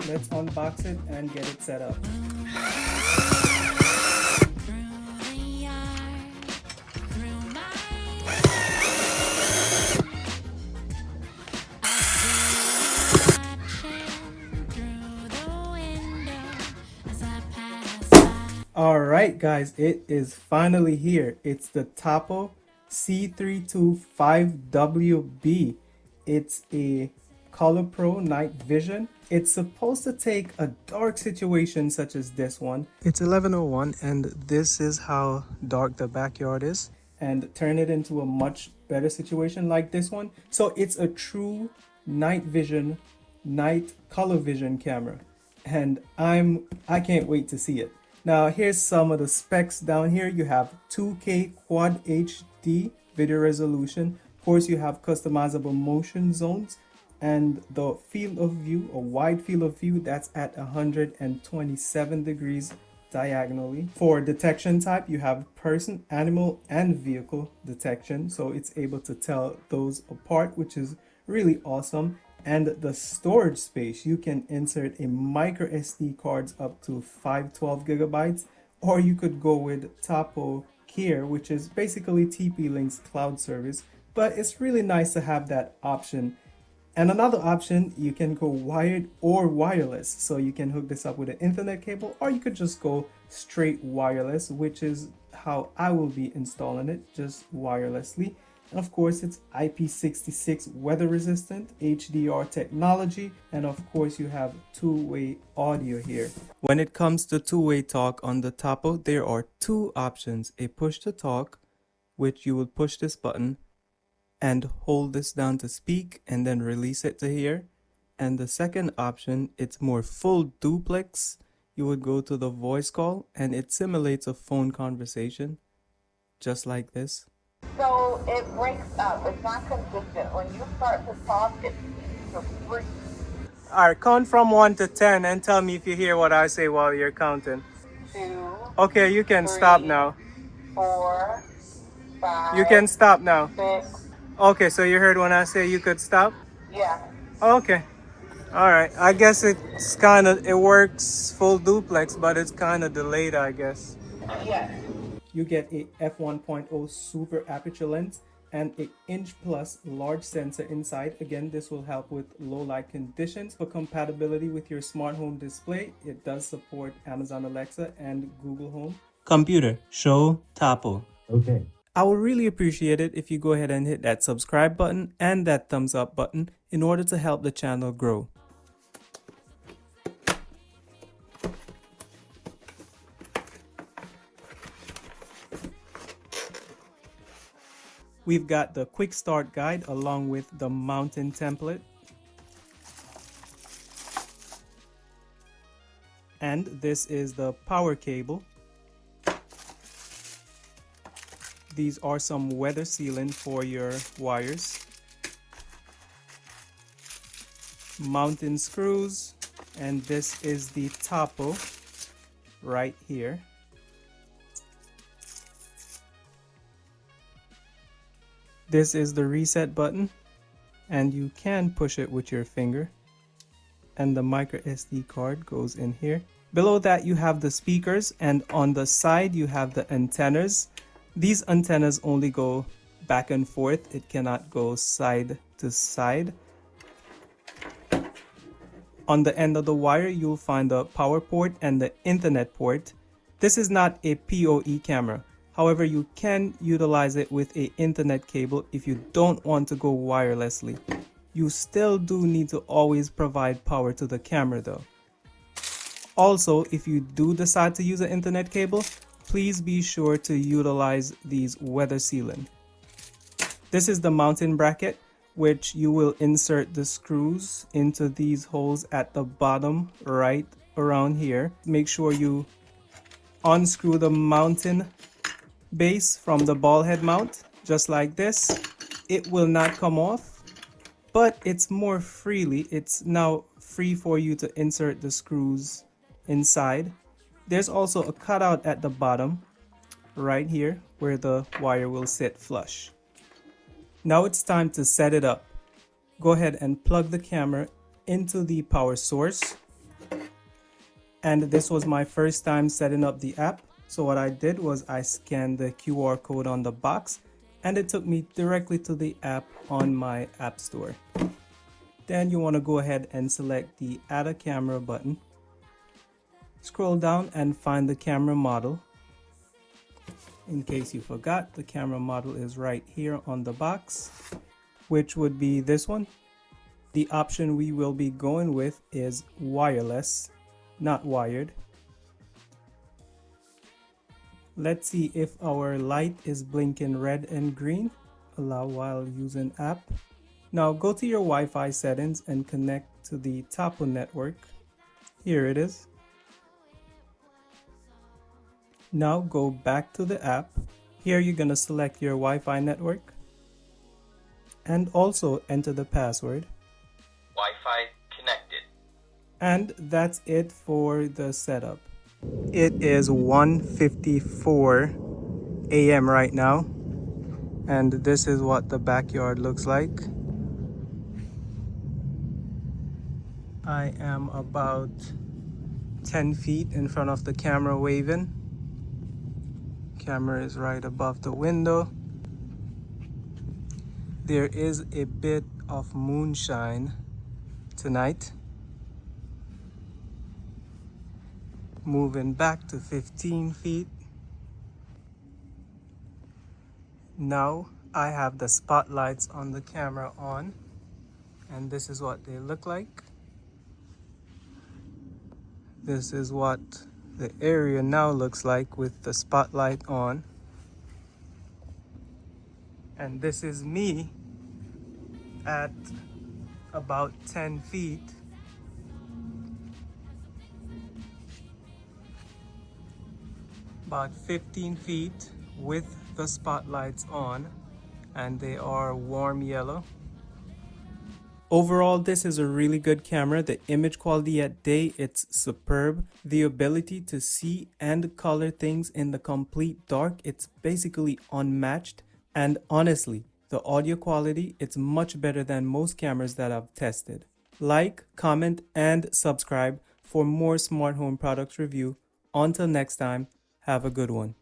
let's unbox it and get it set up. Alright guys, it is finally here. It's the Tapo C325WB. It's a ColorPro Night Vision. It's supposed to take a dark situation such as this one. It's 11:01 and this is how dark the backyard is, and turn it into a much better situation like this one. So it's a true night vision, night color vision camera, and I can't wait to see it. Now here's some of the specs down here. You have 2K Quad HD video resolution. Of course, you have customizable motion zones and the field of view, a wide field of view that's at 127 degrees diagonally. For detection type, you have person, animal, and vehicle detection. So it's able to tell those apart, which is really awesome. And the storage space, you can insert a micro SD cards up to 512 gigabytes, or you could go with Tapo Care, which is basically TP-Link's cloud service, but it's really nice to have that option. And another option, you can go wired or wireless. So you can hook this up with an Ethernet cable, or you could just go straight wireless, which is how I will be installing it, just wirelessly. And of course, it's IP66 weather resistant, HDR technology, and of course you have two-way audio here. When it comes to two-way talk on the Tapo, there are two options: a push to talk, which you would push this button and hold this down to speak and then release it to here. And the second option, it's more full duplex. You would go to the voice call and it simulates a phone conversation, just like this. So it breaks up. It's not consistent. When you start to talk, it seems to freeze. Alright, count from 1 to 10 and tell me if you hear what I say while you're counting. 2. Okay, you can 3, stop now. 4, 5. You can stop now. 6. Okay, so you heard when I say you could stop? Yeah. Okay. Alright, I guess it works full duplex, but it's kind of delayed, I guess. Yes. You get a f1.0 super aperture lens and a inch plus large sensor inside. Again, this will help with low light conditions. For compatibility with your smart home display, it does support Amazon Alexa and Google Home. Computer, show Tapo. Okay. I would really appreciate it if you go ahead and hit that subscribe button and that thumbs up button in order to help the channel grow. We've got the quick start guide along with the mounting template. And this is the power cable. These are some weather sealing for your wires. Mounting screws, and this is the Tapo right here. This is the reset button, and you can push it with your finger. And the micro SD card goes in here. Below that you have the speakers, and on the side you have the antennas. These antennas only go back and forth. It cannot go side to side. On the end of the wire, you'll find the power port and the Ethernet port. This is not a PoE camera. However, you can utilize it with an Ethernet cable if you don't want to go wirelessly. You still do need to always provide power to the camera though. Also, if you do decide to use an Ethernet cable, please be sure to utilize these weather sealing. This is the mounting bracket, which you will insert the screws into these holes at the bottom right around here. Make sure you unscrew the mounting base from the ball head mount, just like this. It will not come off, but it's more freely. It's now free for you to insert the screws inside. There's also a cutout at the bottom right here where the wire will sit flush. Now it's time to set it up. Go ahead and plug the camera into the power source. And this was my first time setting up the app. So what I did was I scanned the QR code on the box and it took me directly to the app on my app store. Then you want to go ahead and select the Add a Camera button. Scroll down and find the camera model. In case you forgot, the camera model is right here on the box, which would be this one. The option we will be going with is wireless, not wired. Let's see if our light is blinking red and green. Allow while using app. Now go to your Wi-Fi settings and connect to the Tapo network. Here it is. Now go back to the app. Here you're going to select your Wi-Fi network and also enter the password. Wi-Fi connected. And that's it for the setup. It is 1:54 a.m. right now, and this is what the backyard looks like. I am about 10 feet in front of the camera waving. Camera is right above the window. There is a bit of moonshine tonight. Moving back to 15 feet. Now I have the spotlights on the camera on, and this is what they look like. This is what the area now looks like with the spotlight on. And this is me at about 10 feet. About 15 feet with the spotlights on, and they are warm yellow. Overall, this is a really good camera. The image quality at day, it's superb. The ability to see and color things in the complete dark, it's basically unmatched. And honestly, the audio quality, it's much better than most cameras that I've tested. Like, comment, and subscribe for more smart home products review. Until next time, have a good one.